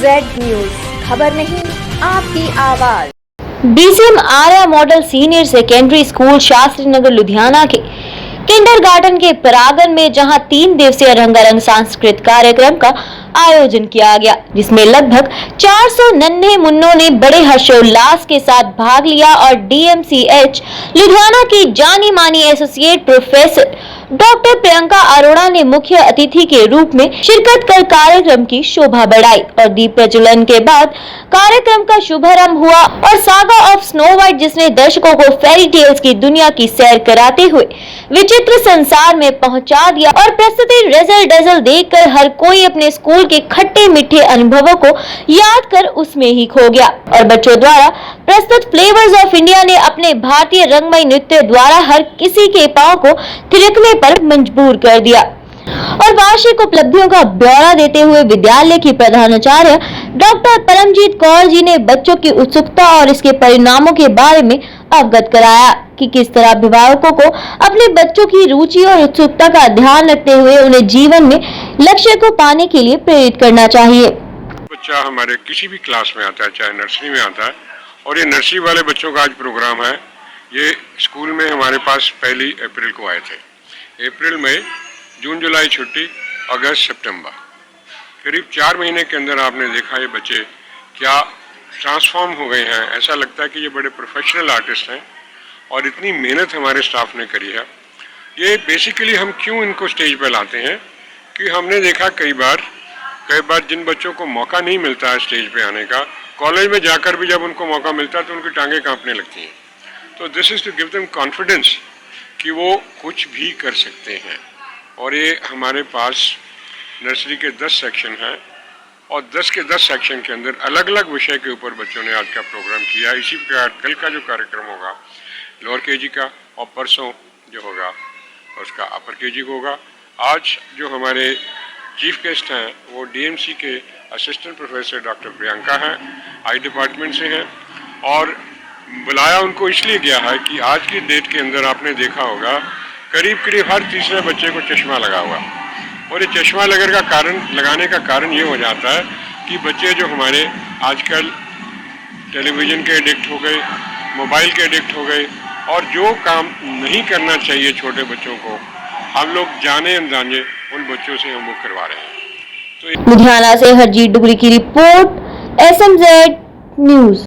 SMZ news, खबर नहीं आपकी आवाज। BCM Arya model senior secondary school Shastri Nagar Ludhiana के किंडरगार्टन के प्रांगण में जहां 3 दिवसीय रंगारंग सांस्कृतिक कार्यक्रम का आयोजन किया गया, जिसमें लगभग 400 नन्हे मुन्नों ने बड़े हर्षोल्लास के साथ भाग लिया और DMCH लुधियाना की जानी मानी associate professor doctor Priyanka Arora ने मुख्य अतिथि के रूप में शिरकत कर कार्यक्रम की शोभा बढ़ाई और दीप प्रज्वलन के बाद कार्यक्रम का शुभारंभ हुआ और सागा ऑफ स्नो व्हाइट, जिसने दर्शकों को फेरी टेल्स की दुनिया की सैर कराते हुए विचित्र संसार में पहुंचा दिया और प्रस्तुति रेजल डजल देखकर हर कोई अपने स्कूल के खट्टे मीठे अनुभवों को याद कर उसमें ही खो गया और बच्चों द्वारा प्रस्तुत फ्लेवर्स ऑफ इंडिया ने अपने भारतीय रंगमय नृत्य द्वारा हर किसी के पांव को थिरकने पर मजबूर कर दिया। और वार्षिक उपलब्धियों का ब्यौरा देते हुए विद्यालय की प्रधानाचार्य डॉक्टर परमजीत कौर जी ने बच्चों की उत्सुकता और इसके परिणामों के बारे में अवगत कराया कि किस तरह अभिभावकों को अपने बच्चों की रुचि और उत्सुकता का ध्यान रखते हुए उन्हें जीवन में लक्ष्य को पाने के लिए प्रेरित करना चाहिए। बच्चा हमारे किसी भी क्लास में आता है, चाहे नर्सरी में आता है, और ये नर्सरी वाले बच्चों का आज प्रोग्राम है। ये स्कूल में हमारे पास 1 अप्रैल को आए थे। अप्रैल में जून जुलाई छुट्टी, अगस्त सितंबर, करीब 4 महीने के अंदर आपने देखा ये बच्चे क्या ट्रांसफॉर्म हो गए हैं। ऐसा लगता है कि ये बड़े प्रोफेशनल आर्टिस्ट हैं और इतनी मेहनत हमारे स्टाफ ने करी है। ये बेसिकली हम क्यों इनको स्टेज पर लाते हैं कि हमने देखा कई बार जिन बच्चों को मौका नहीं मिलता है स्टेज पे आने का, कॉलेज में जाकर भी जब उनको मौका मिलता है तो उनकी टांगें कांपने लगती हैं। तो this is to give them confidence कि वो कुछ भी कर सकते हैं। और ये हमारे पास नर्सरी के 10 सेक्शन हैं और 10 के 10 सेक्शन के अंदर अलग अलग विषय के ऊपर बच्चों ने आज का प्रोग्राम किया। इसी प्रकार कल का जो कार्यक्रम होगा लोअर केजी का, और परसों जो होगा उसका अपर केजी को होगा। आज जो हमारे चीफ गेस्ट हैं वो DMC के असिस्टेंट प्रोफेसर डॉक्टर प्रियंका हैं, आई डिपार्टमेंट से हैं, और बुलाया उनको इसलिए गया है कि आज की डेट के अंदर आपने देखा होगा करीब हर तीसरे बच्चे को चश्मा लगा हुआ, और ये चश्मा लगाने का कारण ये हो जाता है कि बच्चे जो हमारे आजकल टेलीविज़न के एडिक्ट हो गए, मोबाइल के एडिक्ट हो गए, और जो काम नहीं करना चाहिए छोटे बच्चों को हम लोग जाने अनजाने उन बच्चों से हम वो करवा रहे हैं। लुधियाना से हरजीत डुगरी की रिपोर्ट, SMZ न्यूज।